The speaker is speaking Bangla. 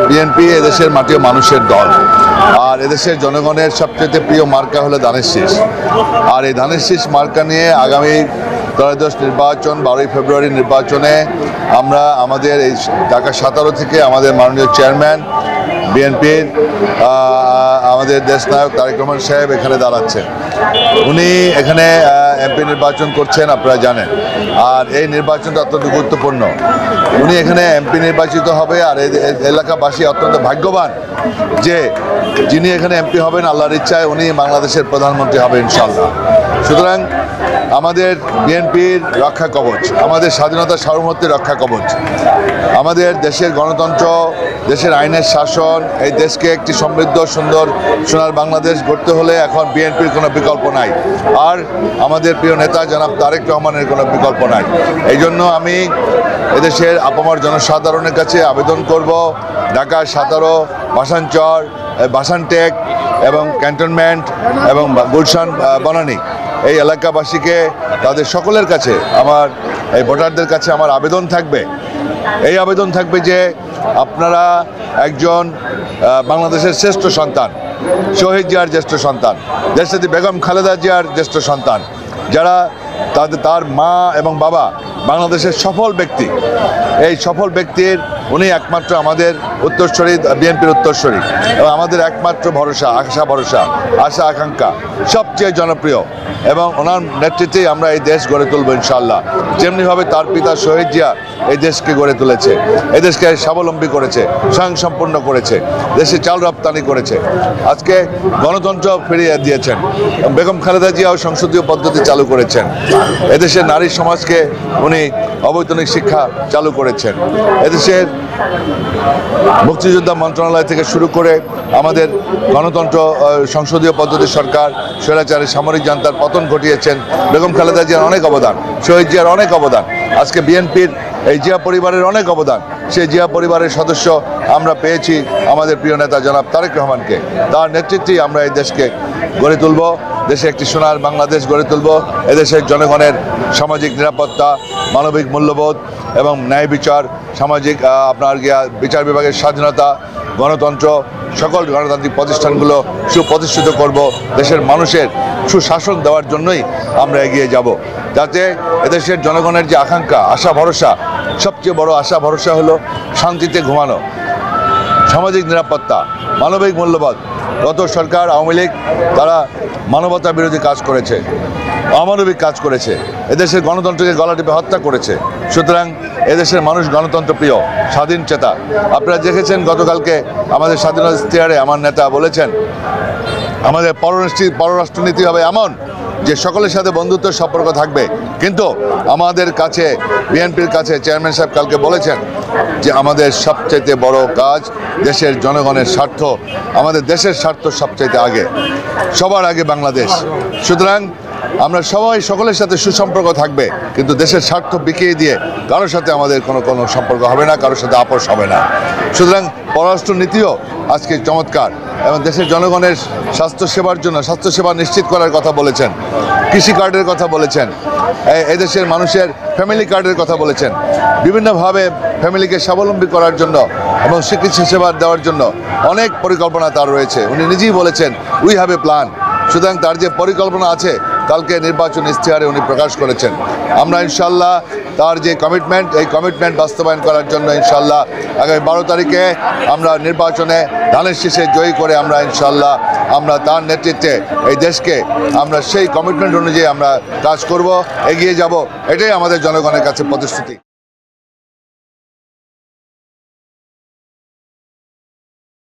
বিএনপি এদেশের মাটি ও মানুষের দল, আর এদেশের জনগণের সবচেয়ে প্রিয় মার্কা হলো ধানের শীষ। আর এই ধানের শীষ মার্কা নিয়ে আগামী ত্রয়োদশ নির্বাচন 12ই ফেব্রুয়ারি নির্বাচনে আমরা আমাদের এই ঢাকা 17 থেকে আমাদের মাননীয় চেয়ারম্যান বিএনপির আমাদের দেশনায়ক তারেক রহমান সাহেব এখানে দাঁড়াচ্ছেন। উনি এখানে এমপি নির্বাচন করছেন, আপনারা জানেন। আর এই নির্বাচনটা অত্যন্ত গুরুত্বপূর্ণ। উনি এখানে এমপি নির্বাচিত হবে, আর এই এলাকাবাসী অত্যন্ত ভাগ্যবান যে যিনি এখানে এমপি হবেন আল্লাহর ইচ্ছায় উনি বাংলাদেশের প্রধানমন্ত্রী হবে ইনশাআল্লাহ। সুতরাং আমাদের বিএনপির রক্ষা কবচ, আমাদের স্বাধীনতা সার্বভৌমত্বের রক্ষা কবচ, আমাদের দেশের গণতন্ত্র, দেশের আইনের শাসন, এই দেশকে একটি সমৃদ্ধ সুন্দর সোনার বাংলাদেশ গড়তে হলে এখন বিএনপির কোনো বিকল্প নাই, আর আমাদের প্রিয় নেতা জনাব তারেক রহমানের কোনো বিকল্প নাই। এই জন্য আমি এদেশের আপামর জনসাধারণের কাছে আবেদন করব, ঢাকা 17, ভাসানচর, ভাসানটেক এবং ক্যান্টনমেন্ট এবং গুলশান বনানী এই এলাকাবাসীকে, তাদের সকলের কাছে আমার এই ভোটারদের কাছে আমার আবেদন থাকবে, এই আবেদন থাকবে যে আপনারা একজন বাংলাদেশের শ্রেষ্ঠ সন্তান, শহীদ জিয়ার জ্যেষ্ঠ সন্তান, দেশনেত্রী বেগম খালেদা জিয়ার জ্যেষ্ঠ সন্তান, যারা তার মা এবং বাবা বাংলাদেশের সফল ব্যক্তি, এই সফল ব্যক্তির উনি একমাত্র আমাদের উত্তরসূরি, বিএনপির উত্তরসূরি এবং আমাদের একমাত্র ভরসা, আশা আকাঙ্ক্ষা, সবচেয়ে জনপ্রিয়, এবং ওনার নেতৃত্বেই আমরা এই দেশ গড়ে তুলব ইনশাআল্লাহ। যেমনিভাবে তার পিতা শহীদ জিয়া এই দেশকে গড়ে তুলেছে, এই দেশকে স্বাবলম্বী করেছে, স্বয়ংসম্পূর্ণ করেছে, দেশে চাল রপ্তানি করেছে, আজকে গণতন্ত্র ফিরিয়ে দিয়েছেন, বেগম খালেদা জিয়াও সংসদীয় পদ্ধতি চালু করেছেন, এদেশের নারী সমাজকে উনি অবৈতনিক শিক্ষা চালু করেছেন, এদেশের মুক্তিযোদ্ধা মন্ত্রণালয় থেকে শুরু করে আমাদের গণতন্ত্র সংসদীয় পদ্ধতির সরকার, স্বৈরাচারী সামরিক জান্তার পতন ঘটিয়েছেন। বেগম খালেদা জিয়ার অনেক অবদান, শহীদ জিয়ার অনেক অবদান, আজকে বিএনপির এই জিয়া পরিবারের অনেক অবদান। সেই জিয়া পরিবারের সদস্য আমরা পেয়েছি আমাদের প্রিয় নেতা জনাব তারেক রহমানকে, তার নেতৃত্বেই আমরা এই দেশকে গড়ে তুলব, দেশে একটি সোনার বাংলাদেশ গড়ে তুলব। এদেশের জনগণের সামাজিক নিরাপত্তা, মানবিক মূল্যবোধ এবং ন্যায় বিচার, সামাজিক বিচার বিভাগের স্বাধীনতা, গণতন্ত্র, সকল গণতান্ত্রিক প্রতিষ্ঠানগুলো সুপ্রতিষ্ঠিত করব। দেশের মানুষের সুশাসন দেওয়ার জন্যই আমরা এগিয়ে যাব, যাতে এদেশের জনগণের যে আকাঙ্ক্ষা, আশা ভরসা, সবচেয়ে বড় আশা ভরসা হলো শান্তিতে ঘুমানো, সামাজিক নিরাপত্তা, মানবিক মূল্যবোধ। গত সরকার আওয়ামী লীগ তারা মানবতা বিরোধী কাজ করেছে, অমানবিক কাজ করেছে, এদেশের গণতন্ত্রকে গলা টিপে হত্যা করেছে। সুতরাং এদেশের মানুষ গণতন্ত্র প্রিয়, স্বাধীন চেতা। আপনারা দেখেছেন গতকালকে আমাদের স্বাধীনতা ইশতেহারে আমার নেতা বলেছেন আমাদের পররাষ্ট্রনীতি হবে এমন যে সকলের সাথে বন্ধুত্বের সম্পর্ক থাকবে, কিন্তু আমাদের কাছে বিএনপির কাছে চেয়ারম্যান সাহেব কালকে বলেছেন যে আমাদের সবচাইতে বড় কাজ দেশের জনগণের স্বার্থ, আমাদের দেশের স্বার্থ সবচাইতে আগে, সবার আগে বাংলাদেশ। সুতরাং আমরা সবাই সকলের সাথে সুসম্পর্ক থাকবে, কিন্তু দেশের স্বার্থ বিকিয়ে দিয়ে কারোর সাথে আমাদের কোনো সম্পর্ক হবে না, কারোর সাথে আপোষ হবে না। সুতরাং পররাষ্ট্র নীতিও আজকে চমৎকার, এবং দেশের জনগণের স্বাস্থ্যসেবার জন্য স্বাস্থ্যসেবা নিশ্চিত করার কথা বলেছেন, কৃষি কার্ডের কথা বলেছেন, এদেশের মানুষের ফ্যামিলি কার্ডের কথা বলেছেন, বিভিন্নভাবে ফ্যামিলিকে স্বাবলম্বী করার জন্য এবং চিকিৎসা সেবা দেওয়ার জন্য অনেক পরিকল্পনা তার রয়েছে। উনি নিজেই বলেছেন উই হ্যাভ এ প্ল্যান। সুতরাং তার যে পরিকল্পনা আছে কালকে নির্বাচন ইশতেহারে উনি প্রকাশ করেছেন। আমরা ইনশাল্লাহ তার যে কমিটমেন্ট, এই কমিটমেন্ট বাস্তবায়ন করার জন্য ইনশাল্লাহ আগামী 12 তারিখে আমরা নির্বাচনে ধানের শীষে জয়ী করে আমরা ইনশাল্লাহ আমরা তার নেতৃত্বে এই দেশকে আমরা সেই কমিটমেন্ট অনুযায়ী আমরা কাজ করব, এগিয়ে যাব। এটাই আমাদের জনগণের কাছে প্রতিশ্রুতি।